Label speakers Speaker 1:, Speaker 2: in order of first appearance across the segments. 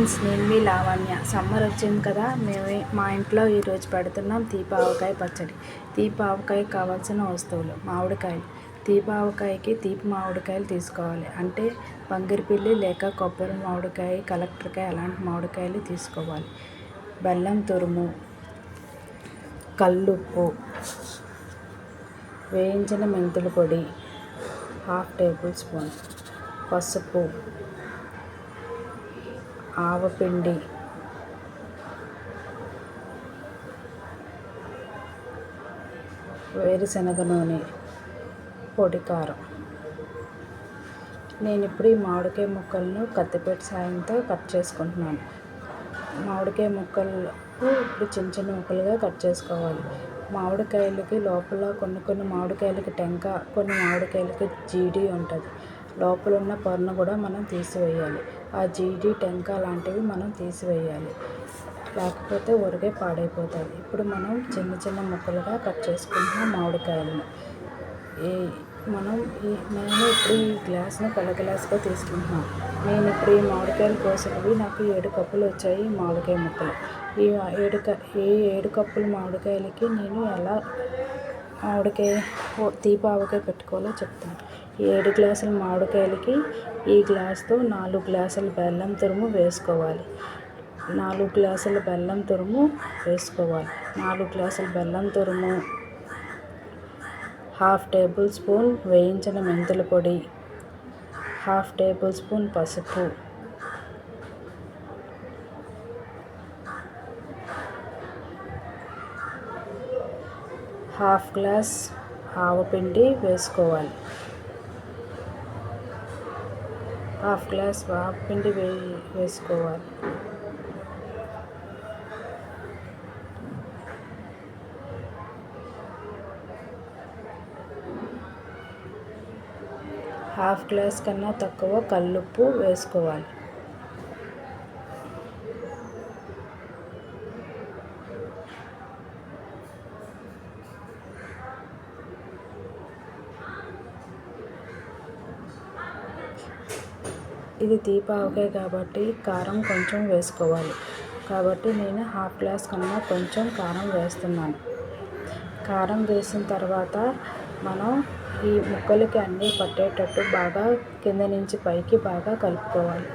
Speaker 1: Friends, నేను మీ Lavanya. Summer వచ్చింది కదా, మా ఇంట్లో ఈరోజు పెడుతున్నాం తీపావకాయ పచ్చడి. తీపావకాయకి కావాల్సిన వస్తువులు: మామిడికాయలు. తీపావకాయకి తీపి మామిడికాయలు తీసుకోవాలి. అంటే బంగిరిపిల్లి లేక కొబ్బరి మామిడికాయ, కలెక్టర్కాయ అలాంటి మామిడికాయలు తీసుకోవాలి. బెల్లం తురుము, కల్లుప్పు, వేయించిన మెంతుల పొడి 1/2 టేబుల్ స్పూన్, పసుపు, ఆవపిండి, వేరుశనగ నూనె, పొడి కారం. నేను ఇప్పుడు ఈ మామిడికాయ ముక్కలను కత్తిపీట సాయంతో కట్ చేసుకుంటున్నాను. మామిడికాయ ముక్కలు ఇప్పుడు చిన్న చిన్న ముక్కలుగా కట్ చేసుకోవాలి. మామిడికాయలకి లోపల కొన్ని మామిడికాయలకి టెంక, కొన్ని మామిడికాయలకి జీడి ఉంటుంది. లోపల ఉన్న పొరను కూడా మనం తీసివేయాలి. ఆ జీడి, టెంక లాంటివి మనం తీసివేయాలి, లేకపోతే ఊరికే పాడైపోతుంది. ఇప్పుడు మనం చిన్న చిన్న ముక్కలుగా కట్ చేసుకుంటున్నాం మామిడికాయలను. నేను ఇప్పుడు ఈ గ్లాస్ను కొల గ్లాస్గా తీసుకుంటున్నాను. నేను ఇప్పుడు ఈ మామిడికాయలు కోసినవి నాకు 7 కప్పులు వచ్చాయి మామిడికాయ ముక్కలు. ఈ 7 కప్పుల మామిడికాయలకి నేను ఎలా తీపావకాయ పెట్టుకోవాలో చెప్తాను. 7 గ్లాసుల మామిడికాయలకి ఈ గ్లాస్తో 4 గ్లాసుల బెల్లం తురుము వేసుకోవాలి. 4 గ్లాసుల బెల్లం తురుము వేసుకోవాలి. 4 గ్లాసుల బెల్లం తురుము, 1/2 టేబుల్ స్పూన్ వేయించిన మెంతుల పొడి, 1/2 టేబుల్ స్పూన్ పసుపు, హాఫ్ గ్లాస్ ఆవపిండి వేసుకోవాలి. 1/2 గ్లాస్ ఆవపిండి వేసుకోవాలి. హాఫ్ గ్లాస్ కన్నా తక్కువ కల్లుప్పు వేసుకోవాలి. ఇది తీపావకాయ కాబట్టి కారం కొంచెం వేసుకోవాలి. కాబట్టి నేను 1/2 గ్లాస్ కన్నా కొంచెం కారం వేస్తున్నాను. కారం వేసిన తర్వాత మనం ఈ ముక్కలకి అన్నీ పట్టేటట్టు బాగా కింద నుంచి పైకి బాగా కలుపుకోవాలి.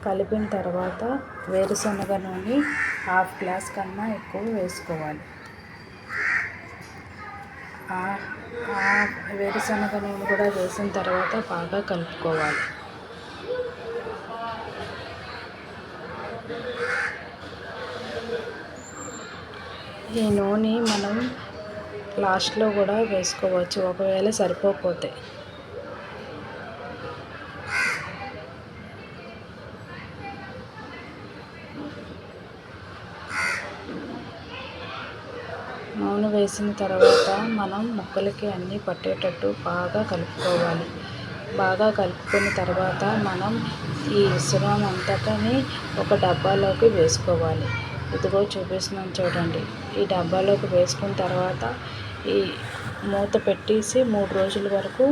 Speaker 1: కలిపిన తర్వాత వేరుశనగ నూనె 1/2 గ్లాస్ కన్నా ఎక్కువ వేసుకోవాలి. వేరుశనగ నూనె కూడా వేసిన తర్వాత బాగా కలుపుకోవాలి. ఈ నూనె మనం లాస్ట్లో కూడా వేసుకోవచ్చు, ఒకవేళ సరిపోతే. నూనె వేసిన తర్వాత మనం ముక్కలకి అన్నీ పట్టేటట్టు బాగా కలుపుకోవాలి. బాగా కలుపుకున్న తర్వాత మనం ఈ మిశ్రమం అంతటిని ఒక డబ్బాలోకి వేసుకోవాలి. ఇదిగో చూపిస్తున్నాను చూడండి. ఈ డబ్బాలోకి వేసుకున్న తర్వాత ఈ మూత పెట్టేసి 3 రోజుల వరకు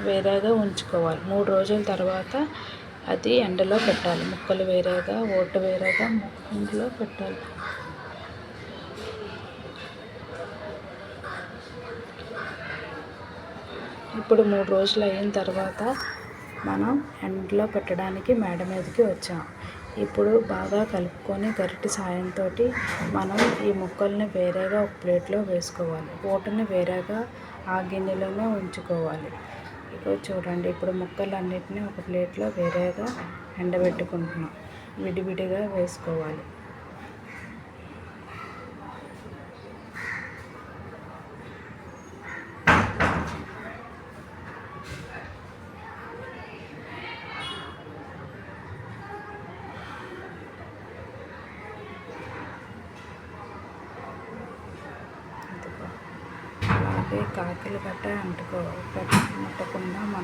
Speaker 1: వేరేగా ఉంచుకోవాలి. 3 రోజుల తర్వాత అది ఎండలో పెట్టాలి. ముక్కలు వేరేగా, ఓటు వేరేగా ఎండలో పెట్టాలి. ఇప్పుడు 3 రోజులు అయిన తర్వాత మనం ఎండలో పెట్టడానికి మేడ మీదకి వచ్చాం. ఇప్పుడు బాగా కలుపుకొని గరిటె సాయంతో మనం ఈ ముక్కల్ని వేరేగా ఒక ప్లేట్లో వేసుకోవాలి. ఓటుని వేరేగా ఆ గిన్నెలోనే ఉంచుకోవాలి. ఇప్పుడు చూడండి, ఇప్పుడు ముక్కలన్నిటినీ ఒక ప్లేట్లో వేరేగా ఎండబెట్టుకుంటున్నాం. విడివిడిగా వేసుకోవాలి. అలాగే కాకిలు గట్ట ముట్టకుండా మనం